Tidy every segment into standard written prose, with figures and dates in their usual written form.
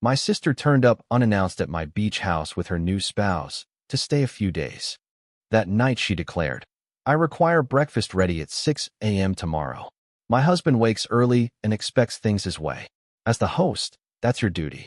My sister turned up unannounced at my beach house with her new spouse to stay a few days. That night she declared, "I require breakfast ready at 6 a.m. tomorrow. My husband wakes early and expects things his way. As the host, that's your duty."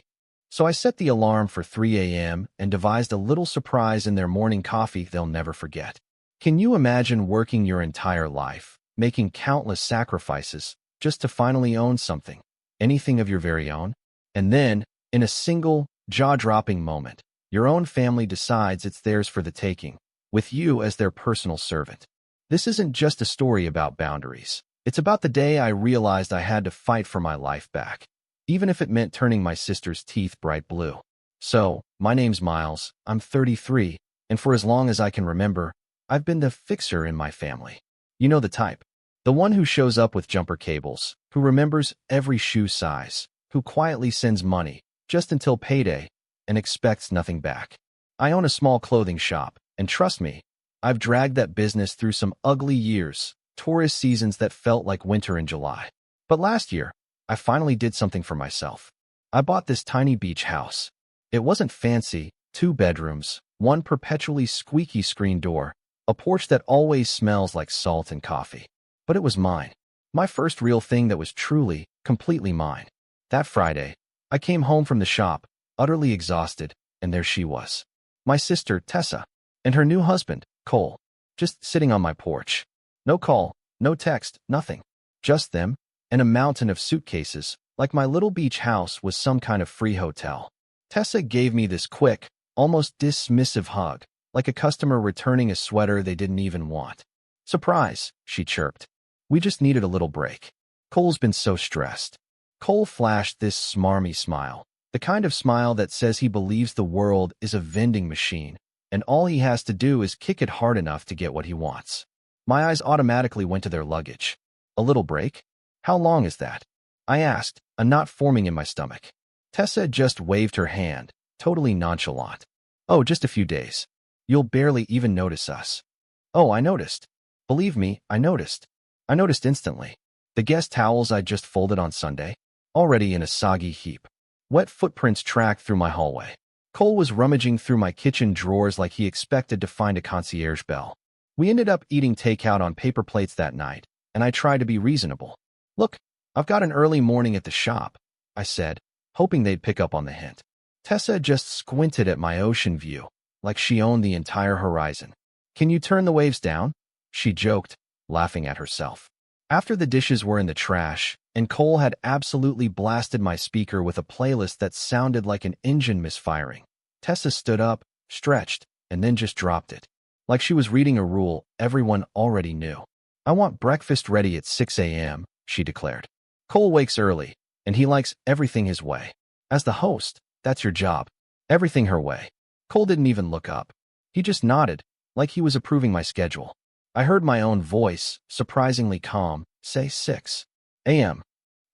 So I set the alarm for 3 a.m. and devised a little surprise in their morning coffee they'll never forget. Can you imagine working your entire life, making countless sacrifices, just to finally own something, anything of your very own? And then, in a single, jaw-dropping moment, your own family decides it's theirs for the taking, with you as their personal servant. This isn't just a story about boundaries. It's about the day I realized I had to fight for my life back, even if it meant turning my sister's teeth bright blue. So, my name's Miles, I'm 33, and for as long as I can remember, I've been the fixer in my family. You know the type. The one who shows up with jumper cables, who remembers every shoe size, who quietly sends money, just until payday, and expects nothing back. I own a small clothing shop, and trust me, I've dragged that business through some ugly years, tourist seasons that felt like winter in July. But last year, I finally did something for myself. I bought this tiny beach house. It wasn't fancy, 2 bedrooms, one perpetually squeaky screen door, a porch that always smells like salt and coffee. But it was mine. My first real thing that was truly, completely mine. That Friday, I came home from the shop, utterly exhausted, and there she was. My sister, Tessa, and her new husband, Cole, just sitting on my porch. No call, no text, nothing. Just them, and a mountain of suitcases, like my little beach house was some kind of free hotel. Tessa gave me this quick, almost dismissive hug, like a customer returning a sweater they didn't even want. "Surprise," she chirped. "We just needed a little break." Cole's been so stressed. Cole flashed this smarmy smile, the kind of smile that says he believes the world is a vending machine, and all he has to do is kick it hard enough to get what he wants. My eyes automatically went to their luggage. "A little break? How long is that?" I asked, a knot forming in my stomach. Tessa just waved her hand, totally nonchalant. "Oh, just a few days. You'll barely even notice us." "Oh, I noticed. Believe me, I noticed. I noticed instantly. The guest towels I just folded on Sunday, already in a soggy heap. Wet footprints tracked through my hallway. Cole was rummaging through my kitchen drawers like he expected to find a concierge bell. We ended up eating takeout on paper plates that night, and I tried to be reasonable. "Look, I've got an early morning at the shop," I said, hoping they'd pick up on the hint. Tessa just squinted at my ocean view, like she owned the entire horizon. "Can you turn the waves down?" she joked, laughing at herself. After the dishes were in the trash, and Cole had absolutely blasted my speaker with a playlist that sounded like an engine misfiring, Tessa stood up, stretched, and then just dropped it. Like she was reading a rule everyone already knew. "I want breakfast ready at 6 a.m., she declared. "Cole wakes early, and he likes everything his way. As the host, that's your job. Everything her way." Cole didn't even look up. He just nodded, like he was approving my schedule. I heard my own voice, surprisingly calm, say 6 a.m.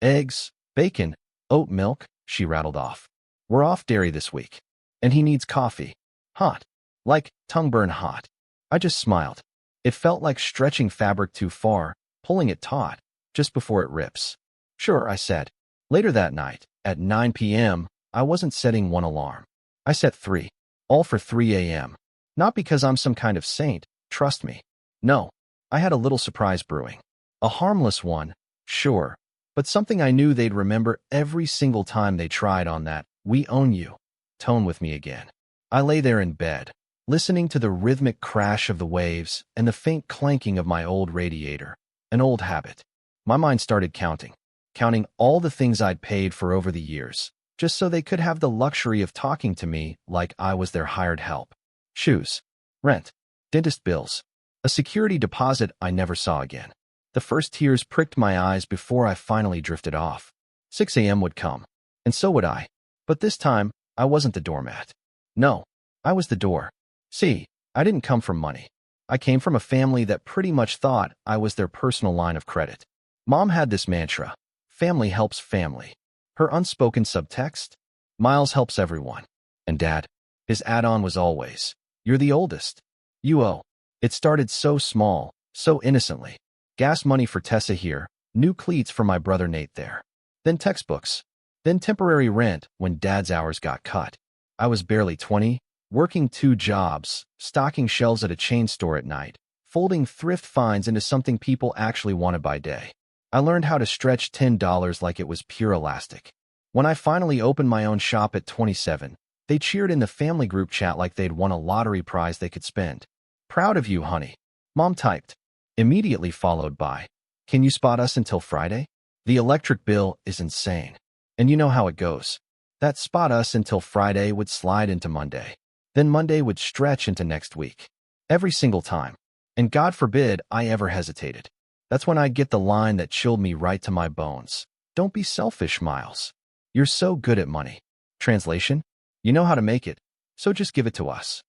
"Eggs, bacon, oat milk," she rattled off. "We're off dairy this week. And he needs coffee. Hot. Like tongue burn hot." I just smiled. It felt like stretching fabric too far, pulling it taut, just before it rips. "Sure," I said. Later that night, at 9 p.m., I wasn't setting one alarm. I set 3. All for 3 a.m. Not because I'm some kind of saint, trust me. No, I had a little surprise brewing. A harmless one, sure, but something I knew they'd remember every single time they tried on that "we own you" tone with me again. I lay there in bed, listening to the rhythmic crash of the waves and the faint clanking of my old radiator, an old habit. My mind started counting all the things I'd paid for over the years, just so they could have the luxury of talking to me like I was their hired help. Shoes, rent, dentist bills, a security deposit I never saw again. The first tears pricked my eyes before I finally drifted off. 6 a.m. would come, and so would I. But this time, I wasn't the doormat. No, I was the door. See, I didn't come from money. I came from a family that pretty much thought I was their personal line of credit. Mom had this mantra: family helps family. Her unspoken subtext: Miles helps everyone. And Dad, his add-on was always, "You're the oldest. You owe." It started so small, so innocently. Gas money for Tessa here, new cleats for my brother Nate there. Then textbooks. Then temporary rent when Dad's hours got cut. I was barely 20, working 2 jobs, stocking shelves at a chain store at night, folding thrift finds into something people actually wanted by day. I learned how to stretch $10 like it was pure elastic. When I finally opened my own shop at 27, they cheered in the family group chat like they'd won a lottery prize they could spend. "Proud of you, honey," Mom typed, immediately followed by, "Can you spot us until Friday? The electric bill is insane." And you know how it goes. That "spot us until Friday" would slide into Monday. Then Monday would stretch into next week. Every single time. And God forbid I ever hesitated. That's when I'd get the line that chilled me right to my bones. "Don't be selfish, Miles. You're so good at money." Translation? You know how to make it, so just give it to us.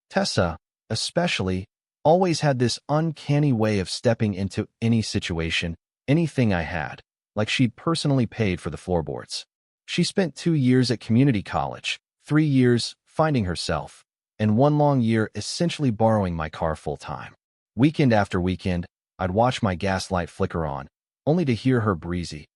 Tessa, especially, always had this uncanny way of stepping into any situation, anything I had, like she'd personally paid for the floorboards. She spent 2 years at community college, 3 years finding herself, and 1 long year essentially borrowing my car full-time. Weekend after weekend, I'd watch my gas light flicker on, only to hear her breezy,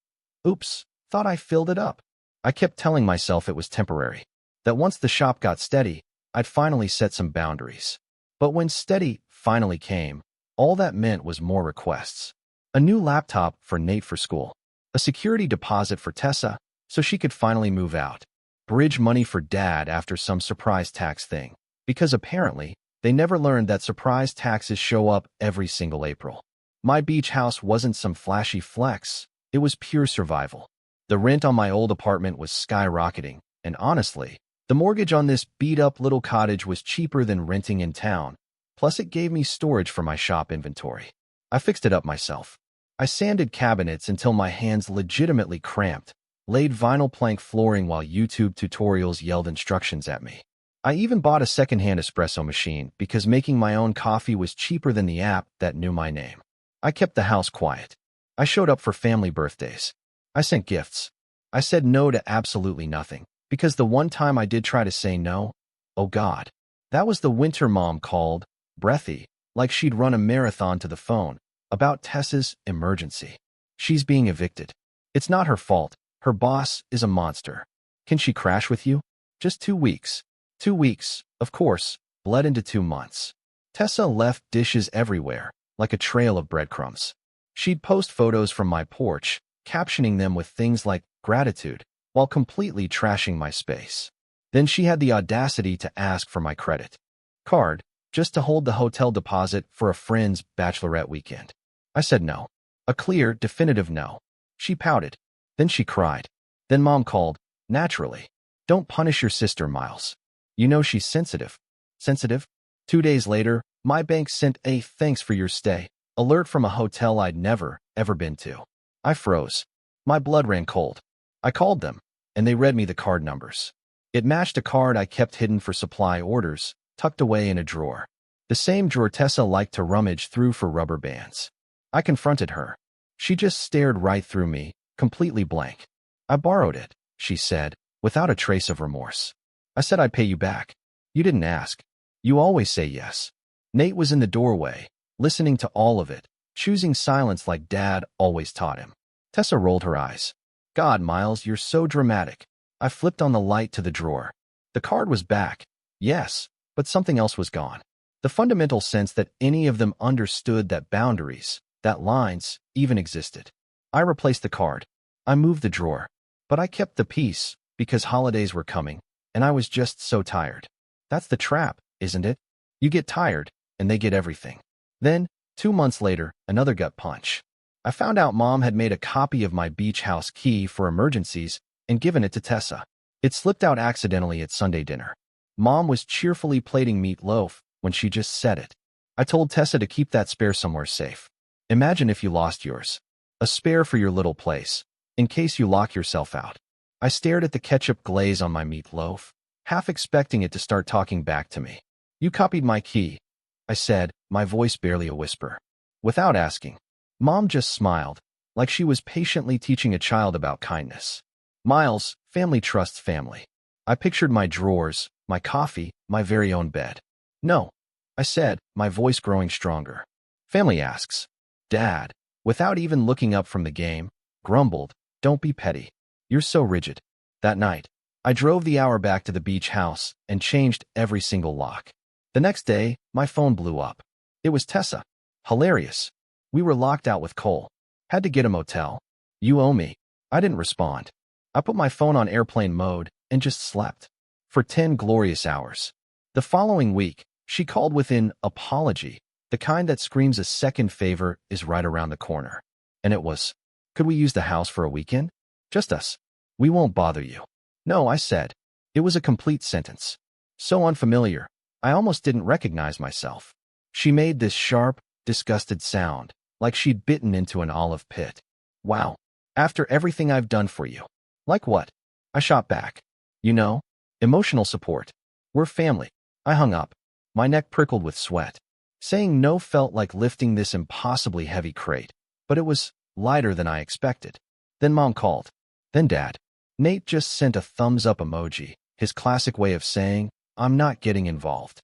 "Oops, thought I filled it up." I kept telling myself it was temporary, that once the shop got steady, I'd finally set some boundaries. But when steady finally came, all that meant was more requests. A new laptop for Nate for school, a security deposit for Tessa so she could finally move out, bridge money for Dad after some surprise tax thing, because apparently they never learned that surprise taxes show up every single April. My beach house wasn't some flashy flex, it was pure survival. The rent on my old apartment was skyrocketing, and honestly, the mortgage on this beat-up little cottage was cheaper than renting in town, plus it gave me storage for my shop inventory. I fixed it up myself. I sanded cabinets until my hands legitimately cramped, laid vinyl plank flooring while YouTube tutorials yelled instructions at me. I even bought a secondhand espresso machine because making my own coffee was cheaper than the app that knew my name. I kept the house quiet. I showed up for family birthdays. I sent gifts. I said no to absolutely nothing, because the one time I did try to say no, oh God, that was the winter Mom called, breathy, like she'd run a marathon to the phone, about Tessa's emergency. She's being evicted. It's not her fault. Her boss is a monster. Can she crash with you? Just 2 weeks. 2 weeks, of course, bled into 2 months. Tessa left dishes everywhere, like a trail of breadcrumbs. She'd post photos from my porch, captioning them with things like gratitude, while completely trashing my space. Then she had the audacity to ask for my credit card, just to hold the hotel deposit for a friend's bachelorette weekend. I said no. A clear, definitive no. She pouted. Then she cried. Then Mom called, naturally. "Don't punish your sister, Miles. You know she's sensitive." Sensitive? 2 days later, my bank sent a "thanks for your stay" alert from a hotel I'd never, ever been to. I froze. My blood ran cold. I called them, and they read me the card numbers. It matched a card I kept hidden for supply orders, tucked away in a drawer. The same drawer Tessa liked to rummage through for rubber bands. I confronted her. She just stared right through me, completely blank. "I borrowed it," she said, without a trace of remorse. "I said I'd pay you back. You didn't ask. You always say yes." Nate was in the doorway, listening to all of it, choosing silence like Dad always taught him. Tessa rolled her eyes. "God, Miles, you're so dramatic." I flipped on the light to the drawer. The card was back. Yes, but something else was gone. The fundamental sense that any of them understood that boundaries, that lines, even existed. I replaced the card. I moved the drawer. But I kept the peace, because holidays were coming, and I was just so tired. That's the trap, isn't it? You get tired, and they get everything. Then, 2 months later, another gut punch. I found out Mom had made a copy of my beach house key for emergencies and given it to Tessa. It slipped out accidentally at Sunday dinner. Mom was cheerfully plating meatloaf when she just said it. I told Tessa to keep that spare somewhere safe. Imagine if you lost yours. A spare for your little place, in case you lock yourself out. I stared at the ketchup glaze on my meatloaf, half expecting it to start talking back to me. "You copied my key," I said, my voice barely a whisper. Without asking. Mom just smiled, like she was patiently teaching a child about kindness. "Miles, family trusts family." I pictured my drawers, my coffee, my very own bed. "No," I said, my voice growing stronger. "Family asks." Dad, without even looking up from the game, grumbled, "Don't be petty. You're so rigid." That night, I drove the hour back to the beach house and changed every single lock. The next day, my phone blew up. It was Tessa. Hilarious. We were locked out with Cole. Had to get a motel. You owe me. I didn't respond. I put my phone on airplane mode and just slept. For 10 glorious hours. The following week, she called with an apology, the kind that screams a second favor is right around the corner. And it was, could we use the house for a weekend? Just us. We won't bother you. No, I said. It was a complete sentence. So unfamiliar, I almost didn't recognize myself. She made this sharp, disgusted sound, like she'd bitten into an olive pit. Wow. After everything I've done for you. Like what? I shot back. You know, emotional support. We're family. I hung up. My neck prickled with sweat. Saying no felt like lifting this impossibly heavy crate, but it was lighter than I expected. Then Mom called. Then Dad. Nate just sent a thumbs-up emoji, his classic way of saying, I'm not getting involved.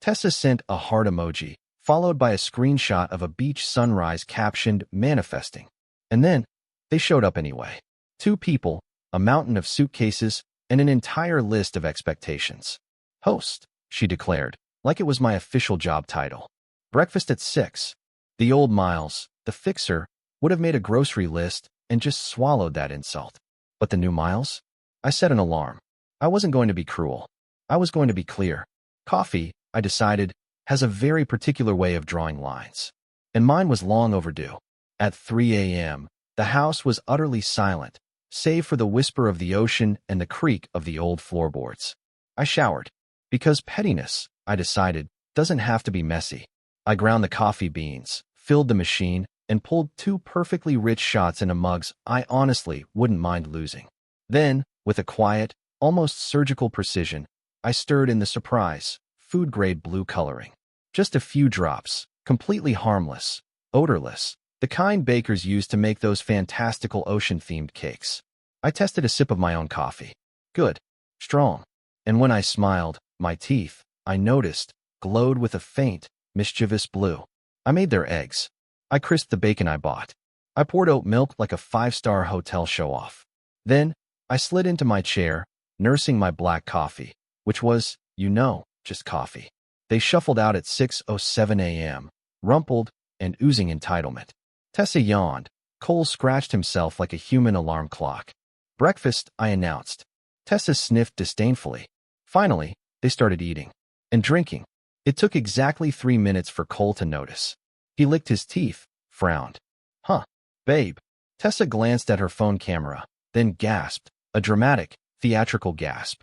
Tessa sent a heart emoji, followed by a screenshot of a beach sunrise captioned, manifesting. And then, they showed up anyway. 2 people, a mountain of suitcases, and an entire list of expectations. Host, she declared, like it was my official job title. Breakfast at 6. The old Miles, the fixer, would have made a grocery list and just swallowed that insult. But the new Miles? I set an alarm. I wasn't going to be cruel. I was going to be clear. Coffee, I decided, has a very particular way of drawing lines. And mine was long overdue. At 3 a.m., the house was utterly silent, save for the whisper of the ocean and the creak of the old floorboards. I showered. Because pettiness, I decided, doesn't have to be messy. I ground the coffee beans, filled the machine, and pulled 2 perfectly rich shots into mugs I honestly wouldn't mind losing. Then, with a quiet, almost surgical precision, I stirred in the surprise, food-grade blue coloring. Just a few drops, completely harmless, odorless, the kind bakers use to make those fantastical ocean-themed cakes. I tested a sip of my own coffee. Good. Strong. And when I smiled, my teeth, I noticed, glowed with a faint, mischievous blue. I made their eggs. I crisped the bacon I bought. I poured oat milk like a 5-star hotel show-off. Then, I slid into my chair, nursing my black coffee, which was, you know, just coffee. They shuffled out at 6:07 a.m., rumpled and oozing entitlement. Tessa yawned. Cole scratched himself like a human alarm clock. Breakfast, I announced. Tessa sniffed disdainfully. Finally, they started eating. And drinking. It took exactly 3 minutes for Cole to notice. He licked his teeth, frowned. Huh, babe. Tessa glanced at her phone camera, then gasped, a dramatic, theatrical gasp.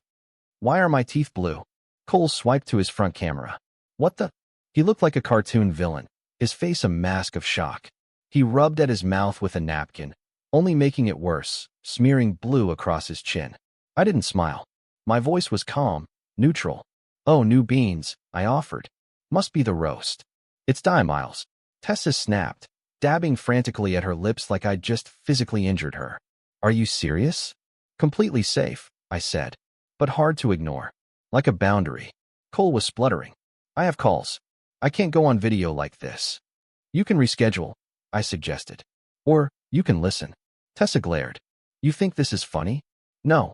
Why are my teeth blue? Cole swiped to his front camera. What the? He looked like a cartoon villain, his face a mask of shock. He rubbed at his mouth with a napkin, only making it worse, smearing blue across his chin. I didn't smile. My voice was calm, neutral. Oh, new beans, I offered. Must be the roast. It's die, Miles. Tessa snapped, dabbing frantically at her lips like I'd just physically injured her. Are you serious? Completely safe, I said, but hard to ignore. Like a boundary. Cole was spluttering. I have calls. I can't go on video like this. You can reschedule, I suggested. Or, you can listen. Tessa glared. You think this is funny? No,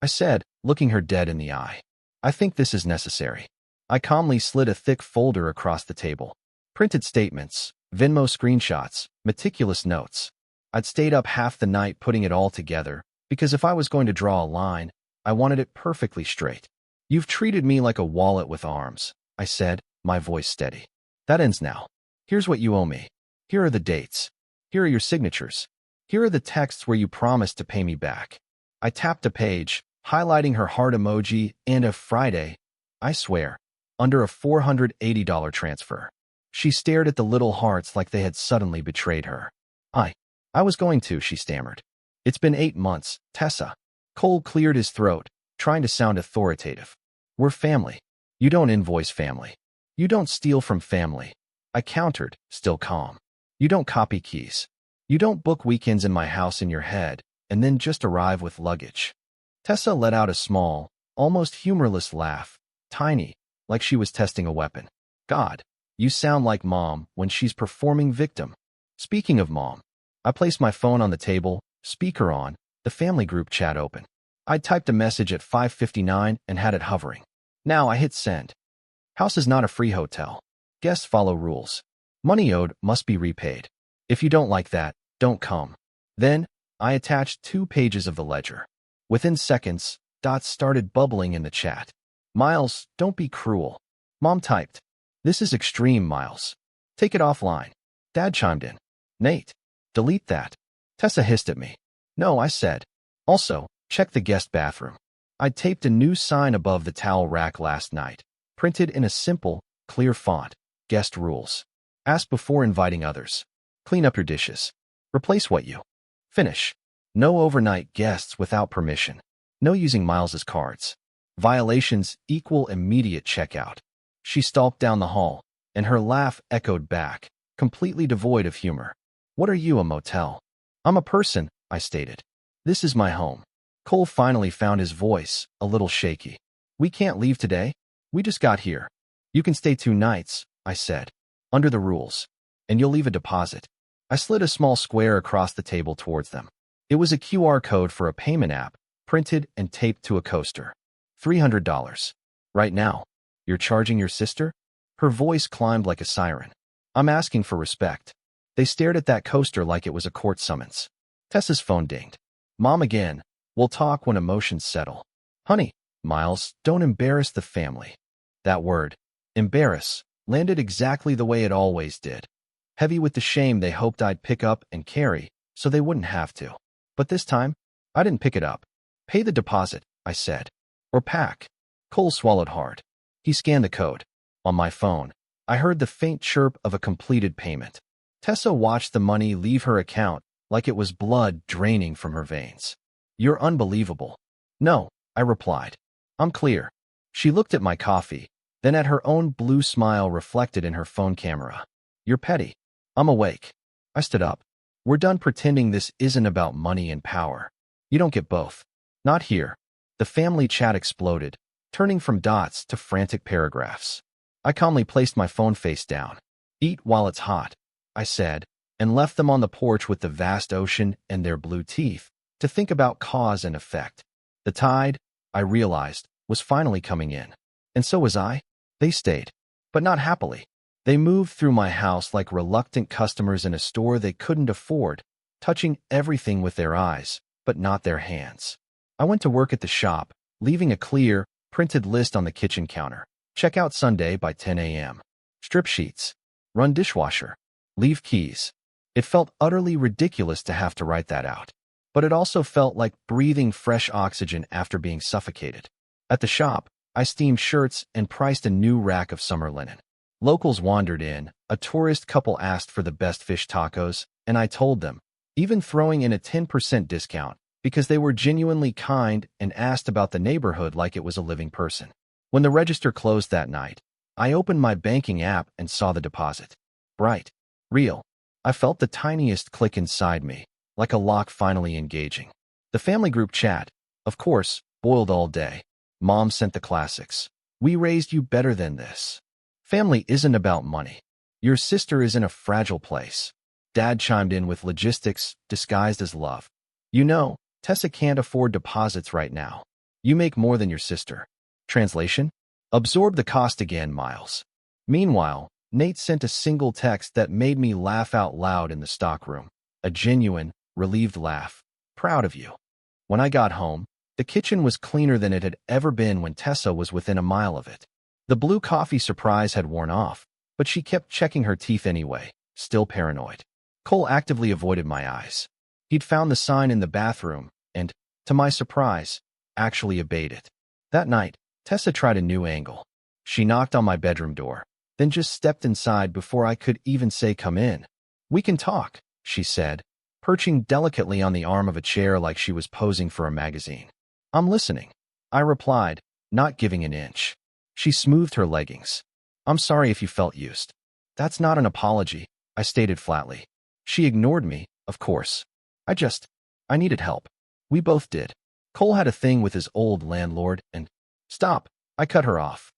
I said, looking her dead in the eye. I think this is necessary. I calmly slid a thick folder across the table. Printed statements, Venmo screenshots, meticulous notes. I'd stayed up half the night putting it all together, because if I was going to draw a line, I wanted it perfectly straight. You've treated me like a wallet with arms, I said, my voice steady. That ends now. Here's what you owe me. Here are the dates. Here are your signatures. Here are the texts where you promised to pay me back. I tapped a page, highlighting her heart emoji, and a Friday, I swear, under a $480 transfer. She stared at the little hearts like they had suddenly betrayed her. I was going to, she stammered. It's been 8 months, Tessa. Cole cleared his throat, trying to sound authoritative. We're family. You don't invoice family. You don't steal from family. I countered, still calm. You don't copy keys. You don't book weekends in my house in your head, and then just arrive with luggage. Tessa let out a small, almost humorless laugh, tiny, like she was testing a weapon. God, you sound like Mom when she's performing victim. Speaking of Mom, I placed my phone on the table, speaker on, the family group chat open. I typed a message at 5:59 and had it hovering. Now I hit send. House is not a free hotel. Guests follow rules. Money owed must be repaid. If you don't like that, don't come. Then, I attached 2 pages of the ledger. Within seconds, dots started bubbling in the chat. Miles, don't be cruel. Mom typed. This is extreme, Miles. Take it offline. Dad chimed in. Nate, delete that. Tessa hissed at me. No, I said. Also, check the guest bathroom. I taped a new sign above the towel rack last night, printed in a simple, clear font. Guest rules. Ask before inviting others. Clean up your dishes. Replace what you finish. No overnight guests without permission. No using Miles's cards. Violations equal immediate checkout. She stalked down the hall, and her laugh echoed back, completely devoid of humor. What are you, a motel? I'm a person, I stated. This is my home. Cole finally found his voice, a little shaky. We can't leave today. We just got here. You can stay 2 nights, I said. Under the rules. And you'll leave a deposit. I slid a small square across the table towards them. It was a QR code for a payment app, printed and taped to a coaster. $300. Right now. You're charging your sister? Her voice climbed like a siren. I'm asking for respect. They stared at that coaster like it was a court summons. Tessa's phone dinged. Mom again. We'll talk when emotions settle. Honey, Miles, don't embarrass the family. That word, embarrass, landed exactly the way it always did. Heavy with the shame they hoped I'd pick up and carry, so they wouldn't have to. But this time, I didn't pick it up. Pay the deposit, I said. Or pack. Cole swallowed hard. He scanned the code. On my phone, I heard the faint chirp of a completed payment. Tessa watched the money leave her account like it was blood draining from her veins. You're unbelievable. No, I replied. I'm clear. She looked at my coffee, then at her own blue smile reflected in her phone camera. You're petty. I'm awake. I stood up. We're done pretending this isn't about money and power. You don't get both. Not here. The family chat exploded, turning from dots to frantic paragraphs. I calmly placed my phone face down. Eat while it's hot, I said, and left them on the porch with the vast ocean and their blue teeth to think about cause and effect. The tide, I realized, was finally coming in. And so was I. They stayed, but not happily. They moved through my house like reluctant customers in a store they couldn't afford, touching everything with their eyes, but not their hands. I went to work at the shop, leaving a clear, printed list on the kitchen counter. Check out Sunday by 10 a.m. Strip sheets. Run dishwasher. Leave keys. It felt utterly ridiculous to have to write that out. But it also felt like breathing fresh oxygen after being suffocated. At the shop, I steamed shirts and priced a new rack of summer linen. Locals wandered in, a tourist couple asked for the best fish tacos, and I told them, even throwing in a 10% discount, because they were genuinely kind and asked about the neighborhood like it was a living person. When the register closed that night, I opened my banking app and saw the deposit. Bright. Real. I felt the tiniest click inside me, like a lock finally engaging. The family group chat, of course, boiled all day. Mom sent the classics. We raised you better than this. Family isn't about money. Your sister is in a fragile place. Dad chimed in with logistics disguised as love. You know, Tessa can't afford deposits right now. You make more than your sister. Translation? Absorb the cost again, Miles. Meanwhile, Nate sent a single text that made me laugh out loud in the stockroom. A genuine, relieved laugh. Proud of you. When I got home, the kitchen was cleaner than it had ever been when Tessa was within a mile of it. The blue coffee surprise had worn off, but she kept checking her teeth anyway, still paranoid. Cole actively avoided my eyes. He'd found the sign in the bathroom and, to my surprise, actually obeyed it. That night, Tessa tried a new angle. She knocked on my bedroom door, then just stepped inside before I could even say come in. We can talk, she said, perching delicately on the arm of a chair like she was posing for a magazine. I'm listening, I replied, not giving an inch. She smoothed her leggings. I'm sorry if you felt used. That's not an apology, I stated flatly. She ignored me, of course. I needed help. We both did. Cole had a thing with his old landlord and... Stop, I cut her off.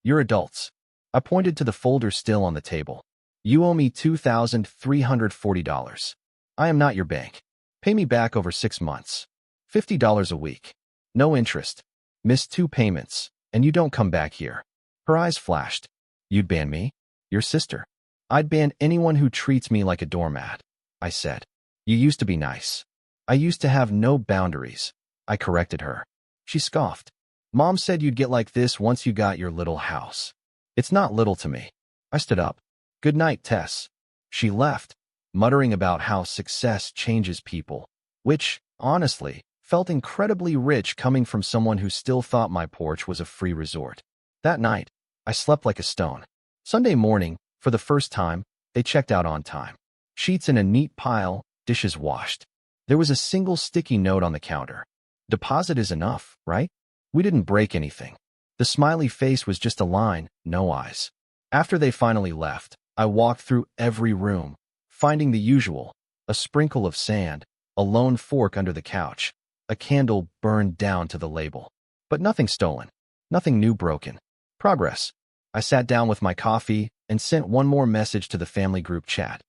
You're adults. I pointed to the folder still on the table. You owe me $2,340. I am not your bank. Pay me back over 6 months. $50 a week. No interest. Missed 2 payments, and you don't come back here. Her eyes flashed. You'd ban me? Your sister? I'd ban anyone who treats me like a doormat, I said. You used to be nice. I used to have no boundaries, I corrected her. She scoffed. Mom said you'd get like this once you got your little house. It's not little to me. I stood up. Good night, Tess. She left, muttering about how success changes people, which, honestly, felt incredibly rich coming from someone who still thought my porch was a free resort. That night, I slept like a stone. Sunday morning, for the first time, they checked out on time. Sheets in a neat pile, dishes washed. There was a single sticky note on the counter. Deposit is enough, right? We didn't break anything. The smiley face was just a line, no eyes. After they finally left, I walked through every room, finding the usual: a sprinkle of sand, a lone fork under the couch, a candle burned down to the label. But nothing stolen, nothing new broken. Progress. I sat down with my coffee and sent one more message to the family group chat.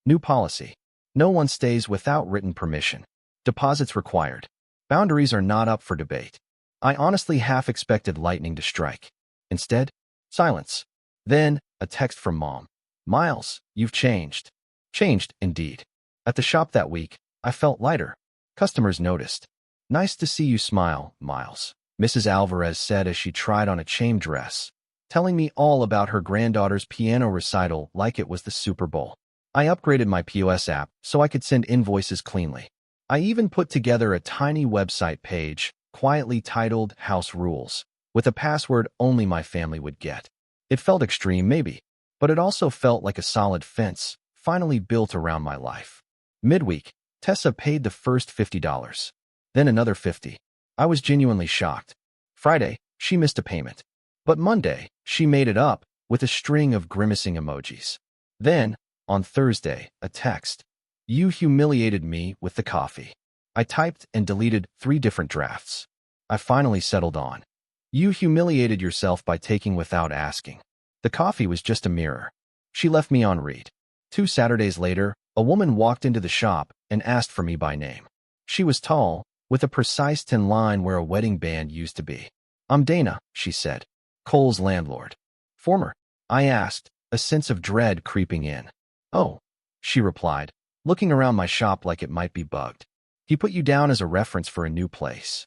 New policy. No one stays without written permission. Deposits required. Boundaries are not up for debate. I honestly half expected lightning to strike. Instead, silence. Then, a text from Mom. Miles, you've changed. Changed, indeed. At the shop that week, I felt lighter. Customers noticed. Nice to see you smile, Miles, Mrs. Alvarez said as she tried on a chain dress, telling me all about her granddaughter's piano recital like it was the Super Bowl. I upgraded my POS app so I could send invoices cleanly. I even put together a tiny website page, quietly titled House Rules, with a password only my family would get. It felt extreme, maybe, but it also felt like a solid fence, finally built around my life. Midweek, Tessa paid the first $50. Then another $50. I was genuinely shocked. Friday, she missed a payment. But Monday, she made it up with a string of grimacing emojis. Then, on Thursday, a text. You humiliated me with the coffee. I typed and deleted 3 different drafts. I finally settled on. You humiliated yourself by taking without asking. The coffee was just a mirror. She left me on read. 2 Saturdays later, a woman walked into the shop and asked for me by name. She was tall, with a precise tin line where a wedding band used to be. I'm Dana, she said. Cole's landlord. Former? I asked, a sense of dread creeping in. Oh, she replied, looking around my shop like it might be bugged. He put you down as a reference for a new place.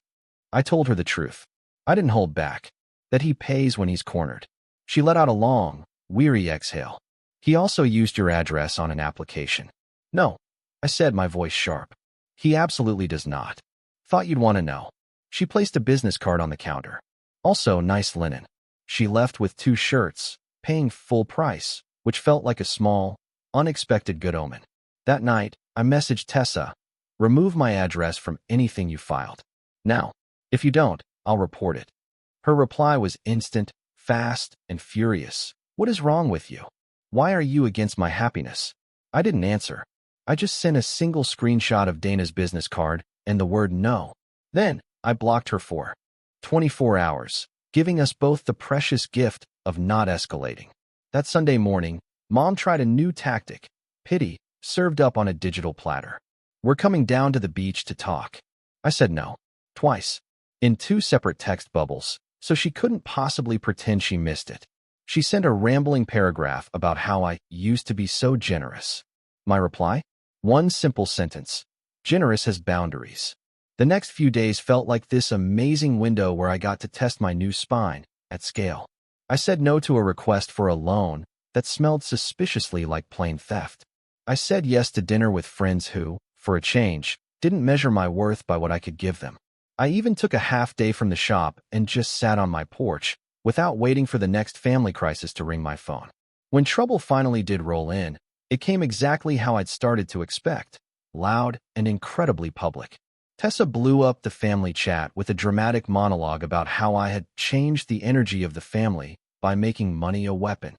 I told her the truth. I didn't hold back. That he pays when he's cornered. She let out a long, weary exhale. He also used your address on an application. No, I said, my voice sharp. He absolutely does not. Thought you'd want to know. She placed a business card on the counter. Also nice linen. She left with 2 shirts, paying full price, which felt like a small, unexpected good omen. That night, I messaged Tessa. Remove my address from anything you filed. Now, if you don't, I'll report it. Her reply was instant, fast, and furious. What is wrong with you? Why are you against my happiness? I didn't answer. I just sent a single screenshot of Dana's business card and the word no. Then, I blocked her for 24 hours, giving us both the precious gift of not escalating. That Sunday morning, Mom tried a new tactic. Pity, served up on a digital platter. We're coming down to the beach to talk. I said no. Twice. In 2 separate text bubbles, so she couldn't possibly pretend she missed it. She sent a rambling paragraph about how I used to be so generous. My reply? 1 simple sentence. Generous has boundaries. The next few days felt like this amazing window where I got to test my new spine, at scale. I said no to a request for a loan that smelled suspiciously like plain theft. I said yes to dinner with friends who, for a change, didn't measure my worth by what I could give them. I even took a half day from the shop and just sat on my porch, without waiting for the next family crisis to ring my phone. When trouble finally did roll in, it came exactly how I'd started to expect, loud and incredibly public. Tessa blew up the family chat with a dramatic monologue about how I had changed the energy of the family by making money a weapon.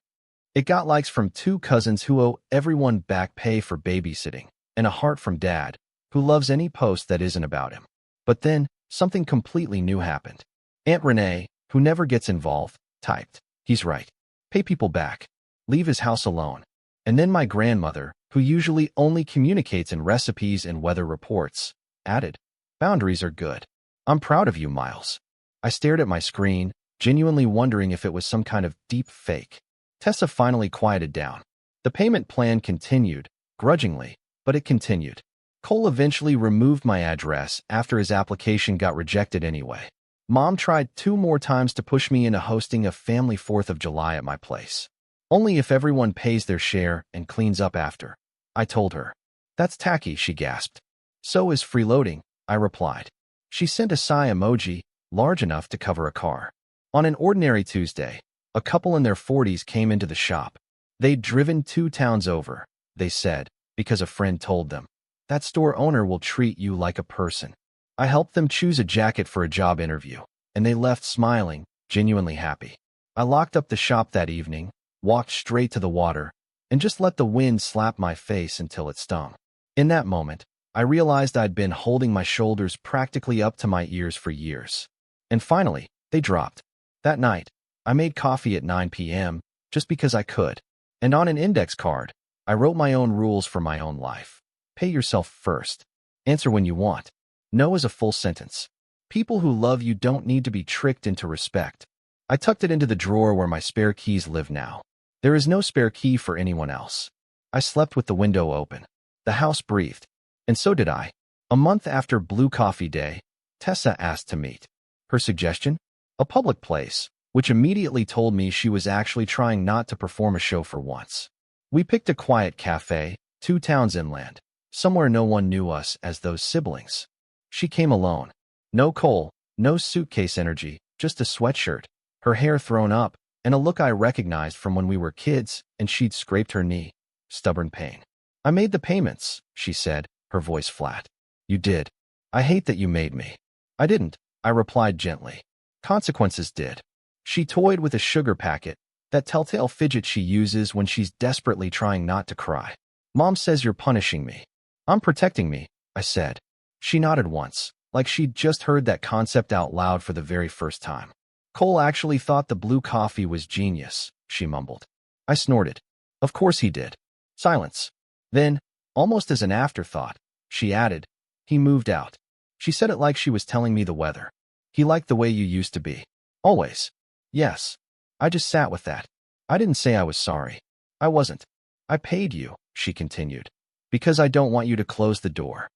It got likes from 2 cousins who owe everyone back pay for babysitting, and a heart from Dad, who loves any post that isn't about him. But then, something completely new happened. Aunt Renee, who never gets involved, typed, he's right. Pay people back. Leave his house alone. And then my grandmother, who usually only communicates in recipes and weather reports, added, boundaries are good. I'm proud of you, Miles. I stared at my screen, genuinely wondering if it was some kind of deep fake. Tessa finally quieted down. The payment plan continued, grudgingly, but it continued. Cole eventually removed my address after his application got rejected anyway. Mom tried 2 more times to push me into hosting a family 4th of July at my place. Only if everyone pays their share and cleans up after. I told her. That's tacky, she gasped. So is freeloading, I replied. She sent a sigh emoji, large enough to cover a car. On an ordinary Tuesday, a couple in their 40s came into the shop. They'd driven 2 towns over, they said, because a friend told them. That store owner will treat you like a person. I helped them choose a jacket for a job interview, and they left smiling, genuinely happy. I locked up the shop that evening, walked straight to the water, and just let the wind slap my face until it stung. In that moment, I realized I'd been holding my shoulders practically up to my ears for years. And finally, they dropped. That night, I made coffee at 9 p.m. just because I could. And on an index card, I wrote my own rules for my own life. Pay yourself first. Answer when you want. No is a full sentence. People who love you don't need to be tricked into respect. I tucked it into the drawer where my spare keys live now. There is no spare key for anyone else. I slept with the window open. The house breathed. And so did I. A month after Blue Coffee Day, Tessa asked to meet. Her suggestion? A public place, which immediately told me she was actually trying not to perform a show for once. We picked a quiet cafe, 2 towns inland, somewhere no one knew us as those siblings. She came alone. No Cole, no suitcase energy, just a sweatshirt, her hair thrown up, and a look I recognized from when we were kids and she'd scraped her knee. Stubborn pain. I made the payments, she said, her voice flat. You did. I hate that you made me. I didn't, I replied gently. Consequences did. She toyed with a sugar packet, that telltale fidget she uses when she's desperately trying not to cry. Mom says you're punishing me. I'm protecting me, I said. She nodded once, like she'd just heard that concept out loud for the very first time. Cole actually thought the blue coffee was genius, she mumbled. I snorted. Of course he did. Silence. Then, almost as an afterthought, she added, he moved out. She said it like she was telling me the weather. He liked the way you used to be. Always. Yes. I just sat with that. I didn't say I was sorry. I wasn't. I paid you, she continued, because I don't want you to close the door.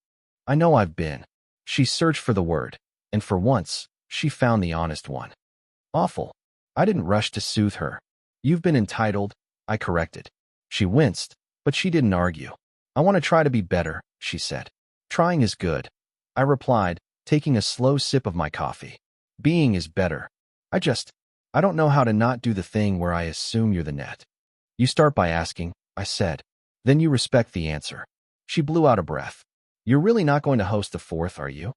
I know I've been. She searched for the word, and for once, she found the honest one. Awful. I didn't rush to soothe her. You've been entitled, I corrected. She winced, but she didn't argue. I want to try to be better, she said. Trying is good. I replied, taking a slow sip of my coffee. Being is better. I don't know how to not do the thing where I assume you're the net. You start by asking, I said. Then you respect the answer. She blew out a breath. You're really not going to host the 4th, are you?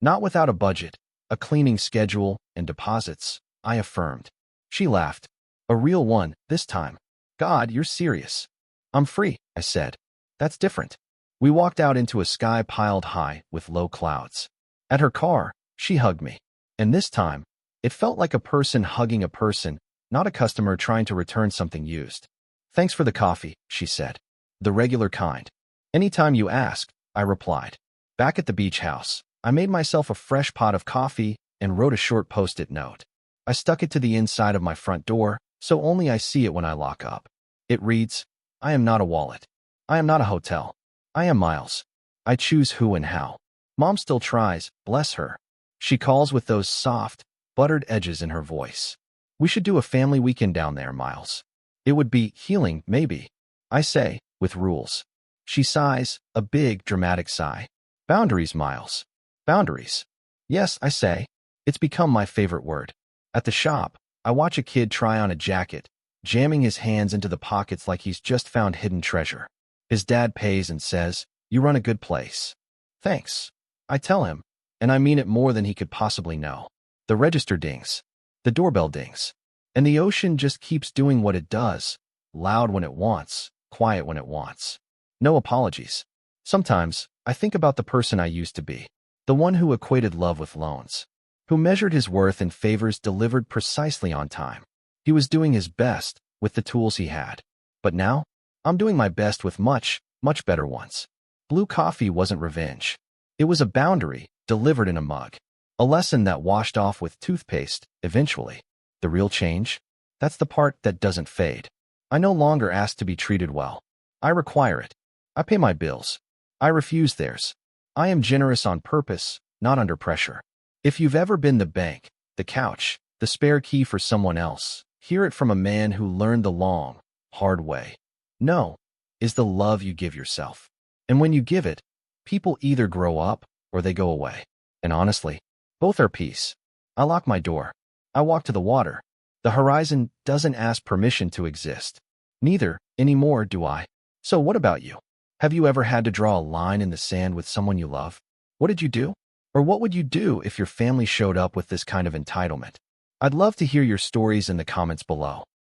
Not without a budget, a cleaning schedule, and deposits, I affirmed. She laughed. A real one, this time. God, you're serious. I'm free, I said. That's different. We walked out into a sky piled high with low clouds. At her car, she hugged me. And this time, it felt like a person hugging a person, not a customer trying to return something used. Thanks for the coffee, she said. The regular kind. Anytime you ask, I replied. Back at the beach house, I made myself a fresh pot of coffee and wrote a short post-it note. I stuck it to the inside of my front door, so only I see it when I lock up. It reads, I am not a wallet. I am not a hotel. I am Miles. I choose who and how. Mom still tries, bless her. She calls with those soft, buttered edges in her voice. We should do a family weekend down there, Miles. It would be healing, maybe. I say, with rules. She sighs, a big, dramatic sigh. Boundaries, Miles. Boundaries. Yes, I say. It's become my favorite word. At the shop, I watch a kid try on a jacket, jamming his hands into the pockets like he's just found hidden treasure. His dad pays and says, You run a good place. Thanks. I tell him, and I mean it more than he could possibly know. The register dings. The doorbell dings. And the ocean just keeps doing what it does, loud when it wants, quiet when it wants. No apologies. Sometimes, I think about the person I used to be, the one who equated love with loans, who measured his worth in favors delivered precisely on time. He was doing his best with the tools he had. But now, I'm doing my best with much, much better ones. Blue coffee wasn't revenge. It was a boundary, delivered in a mug. A lesson that washed off with toothpaste, eventually. The real change? That's the part that doesn't fade. I no longer ask to be treated well. I require it. I pay my bills. I refuse theirs. I am generous on purpose, not under pressure. If you've ever been the bank, the couch, the spare key for someone else, hear it from a man who learned the long, hard way. No is the love you give yourself. And when you give it, people either grow up or they go away. And honestly, both are peace. I lock my door. I walk to the water. The horizon doesn't ask permission to exist. Neither, anymore, do I. So what about you? Have you ever had to draw a line in the sand with someone you love? What did you do? Or what would you do if your family showed up with this kind of entitlement? I'd love to hear your stories in the comments below.